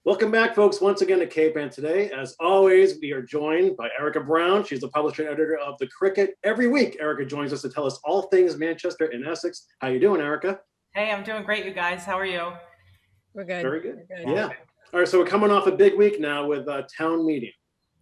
Welcome back, folks, once again to Cape. And today, as always, we are joined by Erika Brown. She's the publisher and editor of The Cricket. Every week, Erika joins us to tell us all things Manchester and Essex. How you doing, Erika? Hey, I'm doing great, you guys. How are you? We're good. Very good. We're good. Yeah. All right, so we're coming off a big week now with town meeting.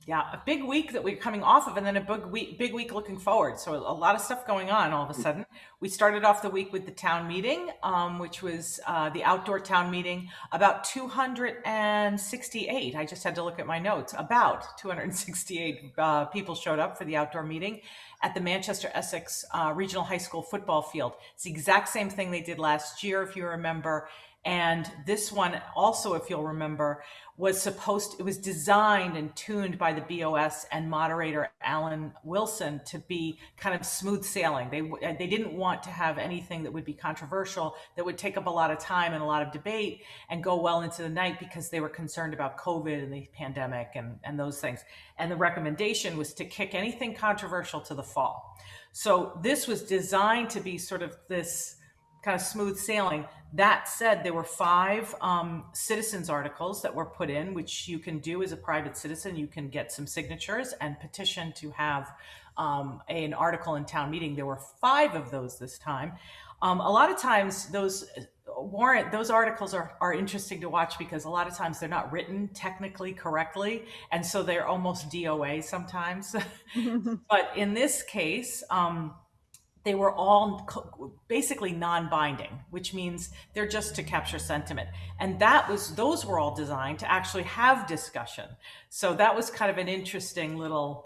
Yeah, a big week that we're coming off of, and then a big week looking forward. So a lot of stuff going on all of a sudden. We started off the week with the town meeting, which was the outdoor town meeting. About 268. I just had to look at my notes. About 268 people showed up for the outdoor meeting at the Manchester Essex Regional High School football field. It's the exact same thing they did last year, if you remember. And this one also, if you'll remember, it was designed and tuned by the BOS and moderator Alan Wilson to be kind of smooth sailing. They didn't want to have anything that would be controversial, that would take up a lot of time and a lot of debate and go well into the night, because they were concerned about COVID and the pandemic and those things. And the recommendation was to kick anything controversial to the fall. So this was designed to be sort of this kind of smooth sailing. That said, there were 5 citizens articles that were put in, which you can do as a private citizen. You can get some signatures and petition to have an article in town meeting. There were 5 of those this time. A lot of times those articles are interesting to watch, because a lot of times they're not written technically correctly, and so they're almost DOA sometimes. But in this case, they were all basically non-binding, which means they're just to capture sentiment. And those were all designed to actually have discussion. So that was kind of an interesting little,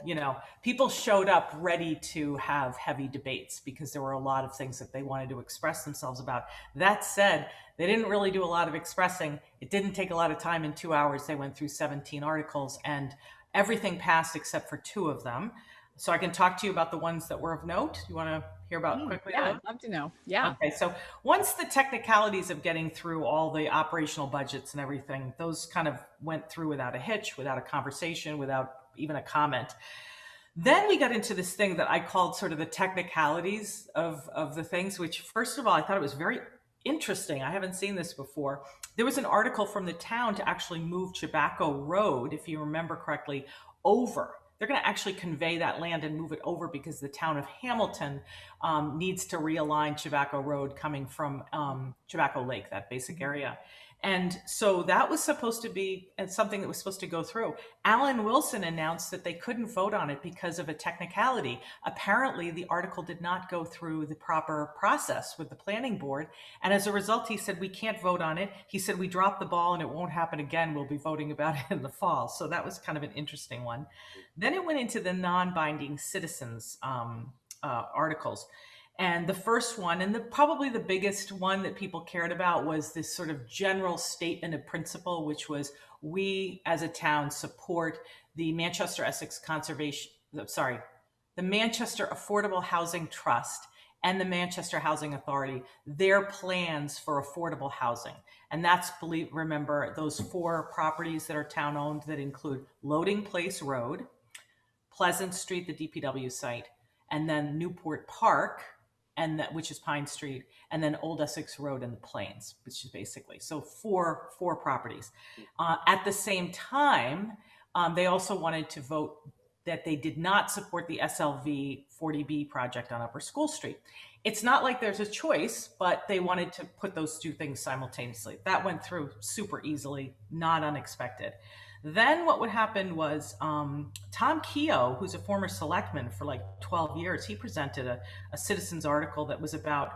people showed up ready to have heavy debates, because there were a lot of things that they wanted to express themselves about. That said, they didn't really do a lot of expressing. It didn't take a lot of time. In 2 hours, they went through 17 articles, and everything passed except for 2 of them. So I can talk to you about the ones that were of note. You want to hear about quickly? Yeah, I'd love to know. Yeah. Okay, so once the technicalities of getting through all the operational budgets and everything, those kind of went through without a hitch, without a conversation, without even a comment. Then we got into this thing that I called sort of the technicalities of the things, which, first of all, I thought it was very interesting. I haven't seen this before. There was an article from the town to actually move Tobacco Road, if you remember correctly, over. They're going to actually convey that land and move it over, because the town of Hamilton needs to realign Tobacco Road coming from Tobacco Lake, that basic area. And so that was supposed to be something that was supposed to go through. Alan Wilson announced that they couldn't vote on it because of a technicality. Apparently, the article did not go through the proper process with the planning board. And as a result, he said, we can't vote on it. He said, we dropped the ball and it won't happen again. We'll be voting about it in the fall. So that was kind of an interesting one. Then it went into the non-binding citizens articles. And the first one, and probably the biggest one that people cared about, was this sort of general statement of principle, which was, we as a town support the Manchester Affordable Housing Trust and the Manchester Housing Authority, their plans for affordable housing. And that's, remember, those 4 properties that are town owned that include Loading Place Road, Pleasant Street, the DPW site, and then Newport Park, which is Pine Street, and then Old Essex Road in the Plains, which is basically, so four properties. At the same time, they also wanted to vote that they did not support the SLV 40B project on Upper School Street. It's not like there's a choice, but they wanted to put those 2 things simultaneously. That went through super easily, not unexpected. Then what would happen was Tom Keogh, who's a former selectman for like 12 years, he presented a citizen's article that was about,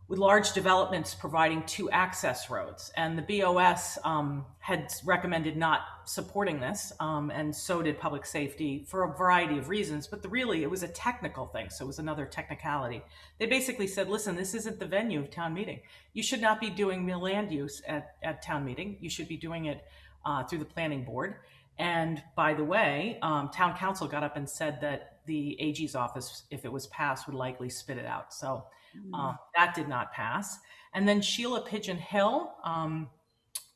with large developments providing 2 access roads. And the BOS had recommended not supporting this, and so did public safety, for a variety of reasons. But it was a technical thing, so it was another technicality. They basically said, listen, this isn't the venue of town meeting. You should not be doing land use at town meeting. You should be doing it through the planning board. And by the way, town council got up and said that the AG's office, if it was passed, would likely spit it out. So that did not pass. And then Sheila Pigeon Hill,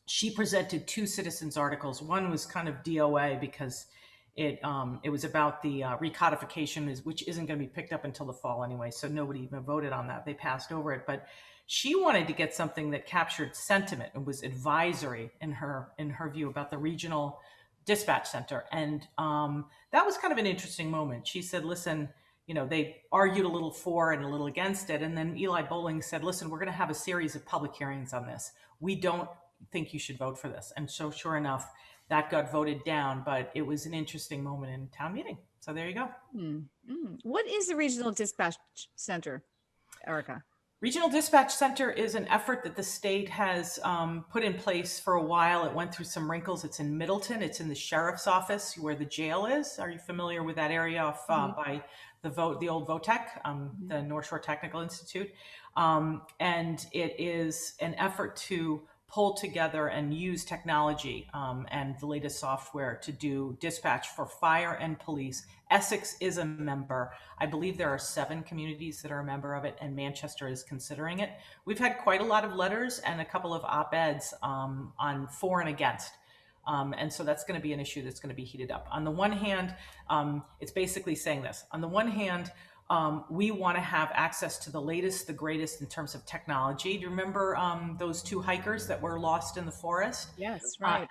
she presented 2 citizens articles. One was kind of DOA, because it was about the recodification, which isn't going to be picked up until the fall anyway. So nobody even voted on that. They passed over it. But She wanted to get something that captured sentiment and was advisory in her view about the regional dispatch center. And that was kind of an interesting moment. She said, listen, they argued a little for and a little against it. And then Eli Bowling said, listen, we're going to have a series of public hearings on this. We don't think you should vote for this. And so sure enough, that got voted down, but it was an interesting moment in town meeting. So there you go. What is the Regional Dispatch Center, Erika? Regional Dispatch Center is an effort that the state has put in place for a while. It went through some wrinkles. It's in Middleton. It's in the sheriff's office where the jail is. Are you familiar with that area off by the old VOTEC, the North Shore Technical Institute? And it is an effort to pull together and use technology and the latest software to do dispatch for fire and police. Essex is a member. I believe there are 7 communities that are a member of it, and Manchester is considering it. We've had quite a lot of letters and a couple of op-eds on for and against. And so that's going to be an issue that's going to be heated up. On the one hand, it's basically saying this. On the one hand, we want to have access to the latest, the greatest in terms of technology. Do you remember those 2 hikers that were lost in the forest? Yes, right.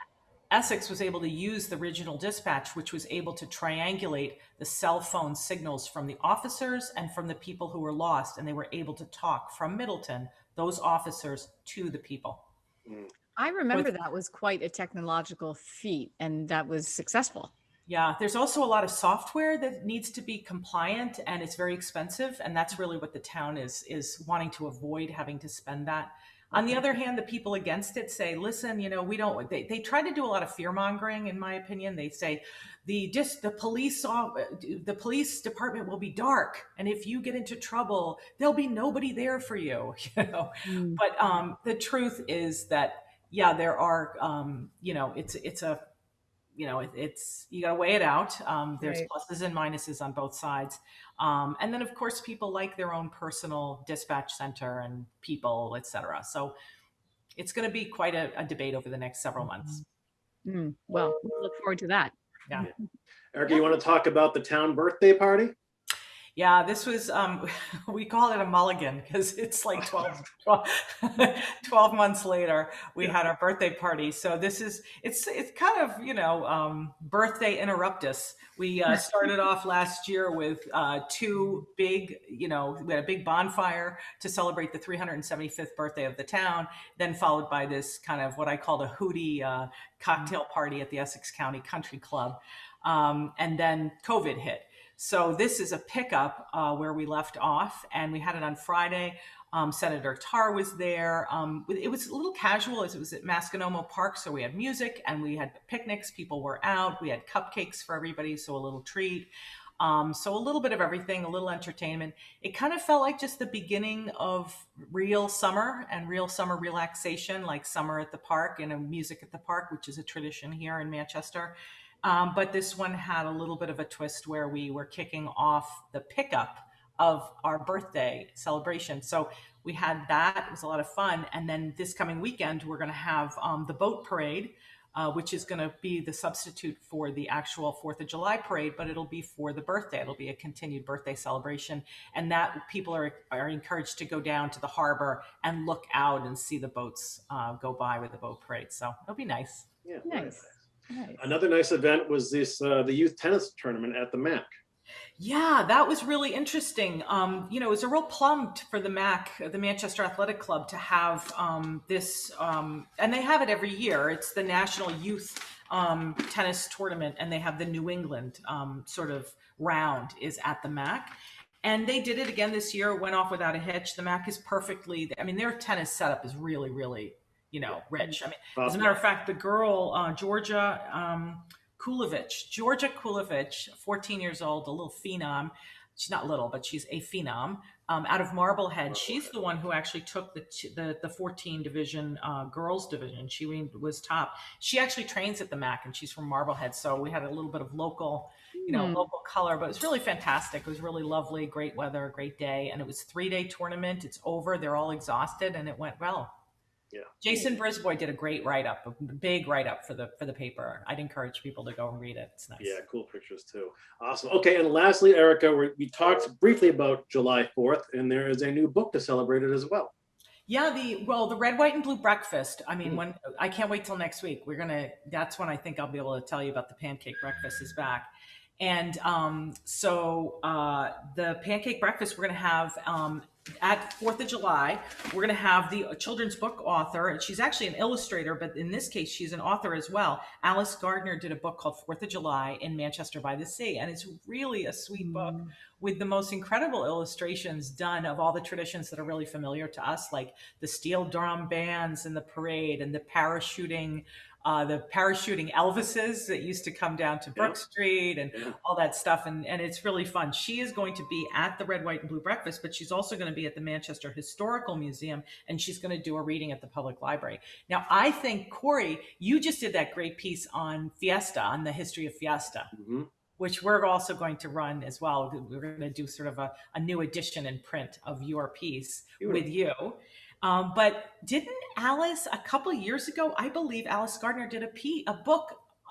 Essex was able to use the regional dispatch, which was able to triangulate the cell phone signals from the officers and from the people who were lost. And they were able to talk from Middleton, those officers, to the people. I remember that was quite a technological feat, and that was successful. Yeah, there's also a lot of software that needs to be compliant, and it's very expensive. And that's really what the town is wanting to avoid, having to spend that. On the other hand, the people against it say, listen, we don't, they try to do a lot of fear mongering, in my opinion. They say the police department will be dark. And if you get into trouble, there'll be nobody there for you, But the truth is that, yeah, there are, it's you got to weigh it out. There's Right. pluses and minuses on both sides. And then, of course, people like their own personal dispatch center and people, et cetera. So it's going to be quite a debate over the next several months. Well, we look forward to that. Yeah. Erika, you want to talk about the town birthday party? Yeah, this was, we call it a mulligan because it's like 12 months later, we had our birthday party. So it's kind of, birthday interruptus. We started off last year with 2 big, we had a big bonfire to celebrate the 375th birthday of the town, then followed by this kind of what I called a hootie cocktail party at the Essex County Country Club. And then COVID hit. So this is a pickup where we left off, and we had it on Friday. Senator Tarr was there. It was a little casual as it was at Masconomo Park. So we had music and we had picnics. People were out. We had cupcakes for everybody. So a little treat. So a little bit of everything, a little entertainment. It kind of felt like just the beginning of real summer and real summer relaxation, like summer at the park and music at the park, which is a tradition here in Manchester. But this one had a little bit of a twist where we were kicking off the pickup of our birthday celebration. So we had that. It was a lot of fun. And then this coming weekend, we're going to have the boat parade, which is going to be the substitute for the actual 4th of July parade, but it'll be for the birthday. It'll be a continued birthday celebration. And that people are encouraged to go down to the harbor and look out and see the boats go by with the boat parade. So it'll be nice. Yeah, Nice. Another nice event was the youth tennis tournament at the MAC. Yeah, that was really interesting. It was a real plum for the MAC, the Manchester Athletic Club, to have this, and they have it every year. It's the National Youth Tennis Tournament, and they have the New England sort of round is at the MAC. And they did it again this year, went off without a hitch. The MAC is their tennis setup is really, really, rich. As a matter of fact, the girl, Georgia Kulovich, 14 years old, a little phenom. She's not little, but she's a phenom out of Marblehead. She's the one who actually took the 14 division girls division. She was top. She actually trains at the MAC, and she's from Marblehead. So we had a little bit of local color, but it was really fantastic. It was really lovely, great weather, great day. And it was a 3-day tournament. It's over. They're all exhausted, and it went well. Yeah. Jason Brisboy did a great write-up, a big write-up for the paper. I'd encourage people to go and read it. It's nice. Yeah, cool pictures too. Awesome. Okay, and lastly, Erika, we talked briefly about July 4th, and there is a new book to celebrate it as well. Yeah, the red, white, and blue breakfast. I mean, when I can't wait till next week. That's when I think I'll be able to tell you about the pancake breakfast is back. And the pancake breakfast we're gonna have at 4th of July. We're gonna have the children's book author, and she's actually an illustrator, but in this case, she's an author as well. Alice Gardner did a book called 4th of July in Manchester by the Sea, and it's really a sweet book with the most incredible illustrations done of all the traditions that are really familiar to us, like the steel drum bands and the parade and the parachuting Elvises that used to come down to Brook Street and all that stuff. And it's really fun. She is going to be at the Red, White, and Blue Breakfast, but she's also going to be at the Manchester Historical Museum, and she's going to do a reading at the Public Library. Now, I think, Corey, you just did that great piece on Fiesta, on the history of Fiesta. Which we're also going to run as well. We're going to do sort of a new edition in print of your piece with you. But didn't Alice, a couple of years ago, I believe Alice Gardner did a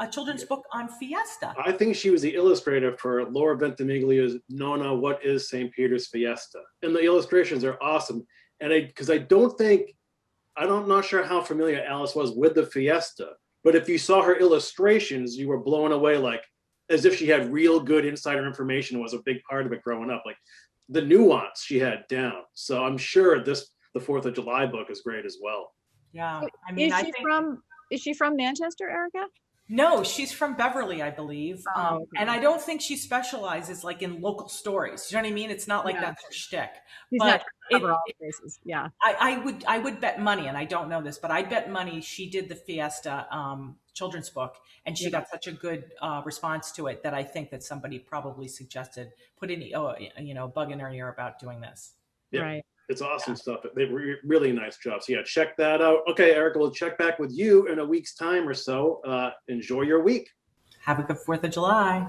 children's book on Fiesta. I think she was the illustrator for Laura Ventimiglia's Nona, What is St. Peter's Fiesta? And the illustrations are awesome. And I'm not sure how familiar Alice was with the Fiesta, but if you saw her illustrations, you were blown away, like, as if she had real good insider information, was a big part of it growing up. Like the nuance she had down. So I'm sure the 4th of July book is great as well. Yeah. I mean, is she from Manchester, Erika? No, she's from Beverly, I believe. Okay. And I don't think she specializes like in local stories. You know what I mean? It's not like that's her shtick. She's but not cover all places. Yeah. I would bet money, and I don't know this, but I'd bet money she did the Fiesta children's book, and she got such a good response to it that I think that somebody probably suggested put in bug in her ear about doing this. Yeah. Right. It's awesome stuff. They were really nice job. So yeah, check that out. Okay, Erika, we'll check back with you in a week's time or so. Enjoy your week. Have a good 4th of July.